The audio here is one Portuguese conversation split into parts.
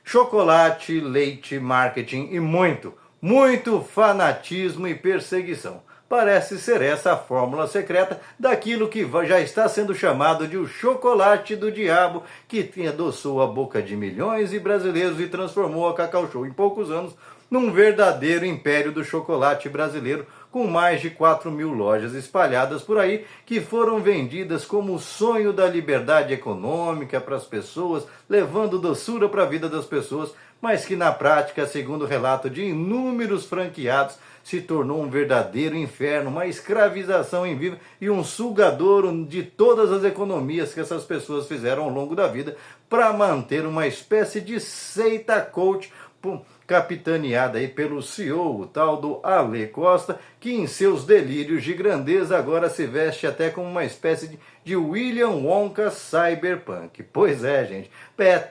chocolate, leite, marketing e muito fanatismo e perseguição. Parece ser essa a fórmula secreta daquilo que já está sendo chamado de o chocolate do diabo, que adoçou a boca de milhões de brasileiros e transformou a Cacau Show em poucos anos num verdadeiro império do chocolate brasileiro, com mais de 4.000 lojas espalhadas por aí, que foram vendidas como o sonho da liberdade econômica para as pessoas, levando doçura para a vida das pessoas, mas que na prática, segundo o relato de inúmeros franqueados, se tornou um verdadeiro inferno, uma escravização em vida e um sugadouro de todas as economias que essas pessoas fizeram ao longo da vida para manter uma espécie de seita coach capitaneada aí pelo CEO, o tal do Ale Costa, que em seus delírios de grandeza agora se veste até como uma espécie de William Wonka cyberpunk. Pois é, gente,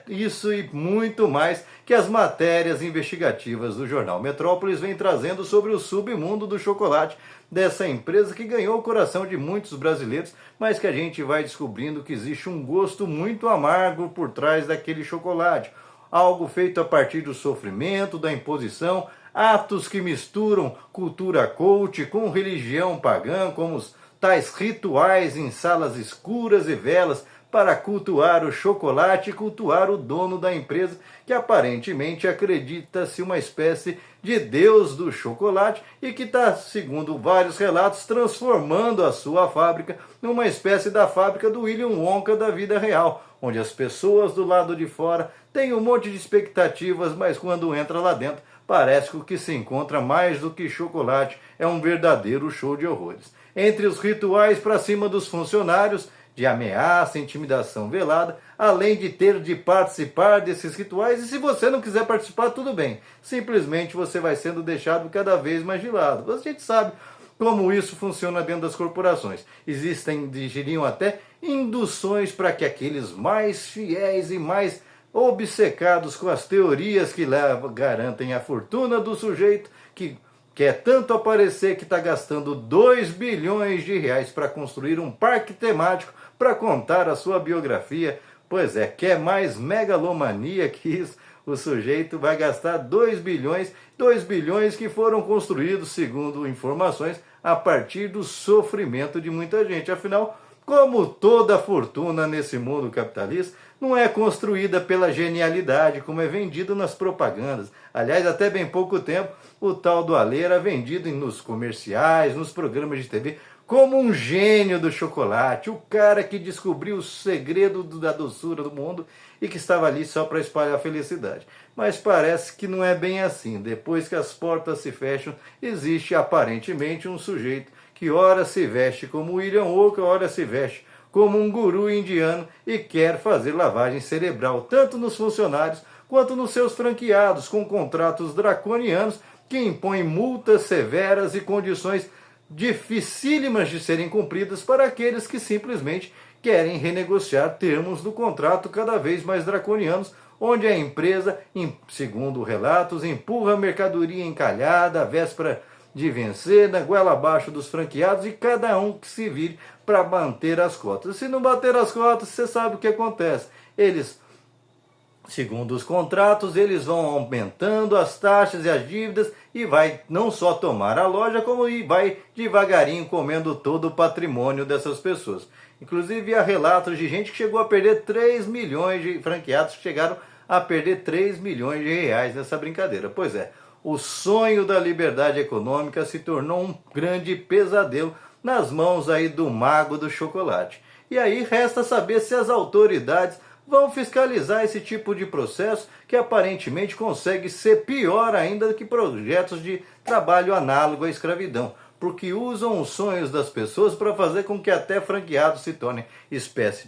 isso e muito mais que as matérias investigativas do jornal Metrópolis vêm trazendo sobre o submundo do chocolate dessa empresa que ganhou o coração de muitos brasileiros, mas que a gente vai descobrindo que existe um gosto muito amargo por trás daquele chocolate. Algo feito a partir do sofrimento, da imposição, atos que misturam cultura coach com religião pagã, como os tais rituais em salas escuras e velas para cultuar o chocolate e cultuar o dono da empresa, que aparentemente acredita-se uma espécie de deus do chocolate e que está, segundo vários relatos, transformando a sua fábrica numa espécie da fábrica do William Wonka da vida real, onde as pessoas do lado de fora têm um monte de expectativas, mas quando entra lá dentro, parece que o que se encontra mais do que chocolate é um verdadeiro show de horrores. Entre os rituais para cima dos funcionários, de ameaça, intimidação velada, além de ter de participar desses rituais, e se você não quiser participar, tudo bem. Simplesmente você vai sendo deixado cada vez mais de lado. A gente sabe como isso funciona dentro das corporações. Diriam até induções para que aqueles mais fiéis e mais obcecados com as teorias que garantem a fortuna do sujeito, que quer tanto aparecer que está gastando 2 bilhões de reais para construir um parque temático para contar a sua biografia. Pois é, quer mais megalomania que isso? O sujeito vai gastar 2 bilhões que foram construídos, segundo informações, a partir do sofrimento de muita gente. Afinal, como toda fortuna nesse mundo capitalista, não é construída pela genialidade, como é vendido nas propagandas. Aliás, até bem pouco tempo, o tal do Ale era vendido nos comerciais, nos programas de TV, como um gênio do chocolate, o cara que descobriu o segredo da doçura do mundo e que estava ali só para espalhar felicidade. Mas parece que não é bem assim. Depois que as portas se fecham, existe aparentemente um sujeito que ora se veste como William Wonka, ora se veste como um guru indiano e quer fazer lavagem cerebral, tanto nos funcionários quanto nos seus franqueados, com contratos draconianos que impõem multas severas e condições dificílimas de serem cumpridas para aqueles que simplesmente querem renegociar termos do contrato cada vez mais draconianos, onde a empresa, segundo relatos, empurra a mercadoria encalhada à véspera de vencer, na goela abaixo dos franqueados, e cada um que se vire para manter as cotas. Se não bater as cotas, você sabe o que acontece. Eles, segundo os contratos, eles vão aumentando as taxas e as dívidas e vai não só tomar a loja, como vai devagarinho comendo todo o patrimônio dessas pessoas. Inclusive há relatos de gente que chegou a perder 3 milhões de franqueados que chegaram a perder 3 milhões de reais nessa brincadeira. Pois é, o sonho da liberdade econômica se tornou um grande pesadelo nas mãos aí do mago do chocolate. E aí resta saber se as autoridades vão fiscalizar esse tipo de processo que aparentemente consegue ser pior ainda do que projetos de trabalho análogo à escravidão, porque usam os sonhos das pessoas para fazer com que até franqueados se tornem espécie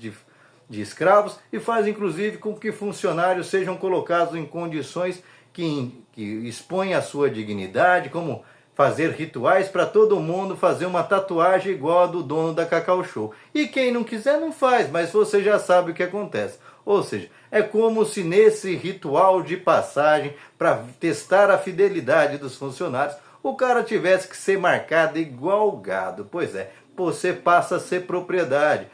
de escravos e faz inclusive com que funcionários sejam colocados em condições que expõem a sua dignidade, como fazer rituais para todo mundo fazer uma tatuagem igual a do dono da Cacau Show. E quem não quiser não faz, mas você já sabe o que acontece. Ou seja, é como se nesse ritual de passagem para testar a fidelidade dos funcionários, o cara tivesse que ser marcado igual gado. Pois é, você passa a ser propriedade.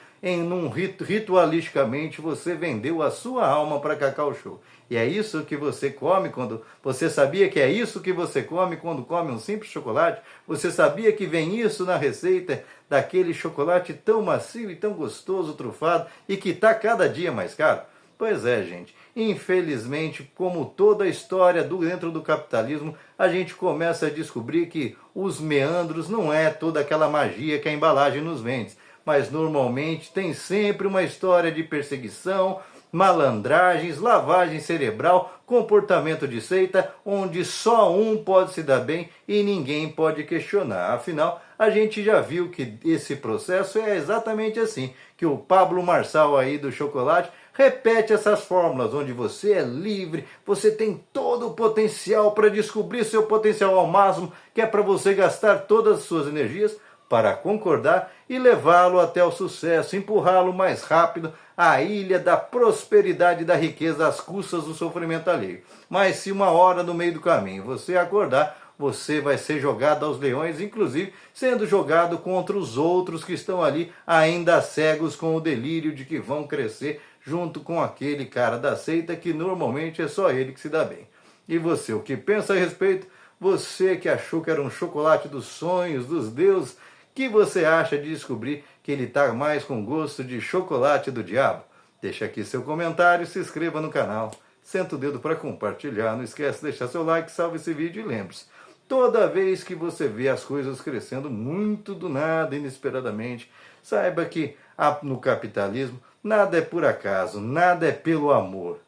Ritualisticamente você vendeu a sua alma para Cacau Show. E é isso que você come quando... Você sabia que é isso que você come quando come um simples chocolate? Você sabia que vem isso na receita daquele chocolate tão macio e tão gostoso, trufado, e que está cada dia mais caro? Pois é, gente. Infelizmente, como toda a história dentro do capitalismo, a gente começa a descobrir que os meandros não é toda aquela magia que a embalagem nos vende, mas normalmente tem sempre uma história de perseguição, malandragens, lavagem cerebral, comportamento de seita, onde só um pode se dar bem e ninguém pode questionar. Afinal, a gente já viu que esse processo é exatamente assim, que o Pablo Marçal aí do chocolate repete essas fórmulas, onde você é livre, você tem todo o potencial para descobrir seu potencial ao máximo, que é para você gastar todas as suas energias para concordar e levá-lo até o sucesso, empurrá-lo mais rápido à ilha da prosperidade e da riqueza às custas do sofrimento alheio. Mas se uma hora no meio do caminho você acordar, você vai ser jogado aos leões, inclusive sendo jogado contra os outros que estão ali ainda cegos com o delírio de que vão crescer junto com aquele cara da seita que normalmente é só ele que se dá bem. E você, o que pensa a respeito? Você que achou que era um chocolate dos sonhos, dos deuses, que você acha de descobrir que ele está mais com gosto de chocolate do diabo? Deixa aqui seu comentário, se inscreva no canal, senta o dedo para compartilhar, não esquece de deixar seu like, salve esse vídeo e lembre-se, toda vez que você vê as coisas crescendo muito do nada, inesperadamente, saiba que no capitalismo nada é por acaso, nada é pelo amor.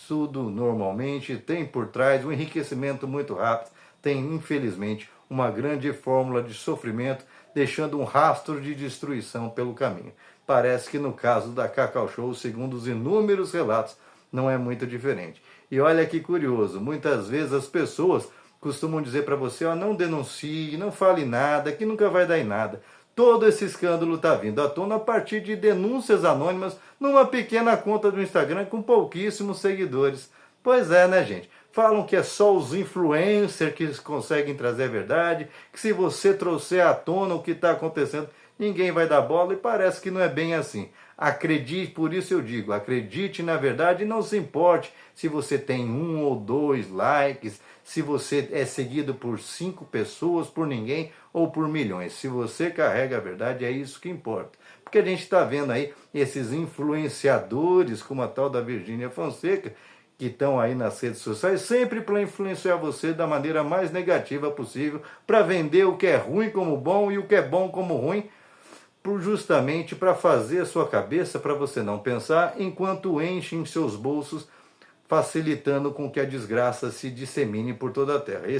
Tudo normalmente tem por trás um enriquecimento muito rápido, tem infelizmente uma grande fórmula de sofrimento, deixando um rastro de destruição pelo caminho. Parece que no caso da Cacau Show, segundo os inúmeros relatos, não é muito diferente. E olha que curioso, muitas vezes as pessoas costumam dizer para você, ó, não denuncie, não fale nada, que nunca vai dar em nada. Todo esse escândalo está vindo à tona a partir de denúncias anônimas numa pequena conta do Instagram com pouquíssimos seguidores. Pois é, né, gente? Falam que é só os influencers que conseguem trazer a verdade, que se você trouxer à tona o que está acontecendo, ninguém vai dar bola, e parece que não é bem assim. Acredite, por isso eu digo, acredite na verdade e não se importe se você tem 1 ou 2 likes, se você é seguido por 5 pessoas, por ninguém ou por milhões. Se você carrega a verdade, é isso que importa. Porque a gente está vendo aí esses influenciadores, como a tal da Virgínia Fonseca, que estão aí nas redes sociais, sempre para influenciar você da maneira mais negativa possível, para vender o que é ruim como bom e o que é bom como ruim, justamente para fazer a sua cabeça, para você não pensar, enquanto enchem seus bolsos, facilitando com que a desgraça se dissemine por toda a terra.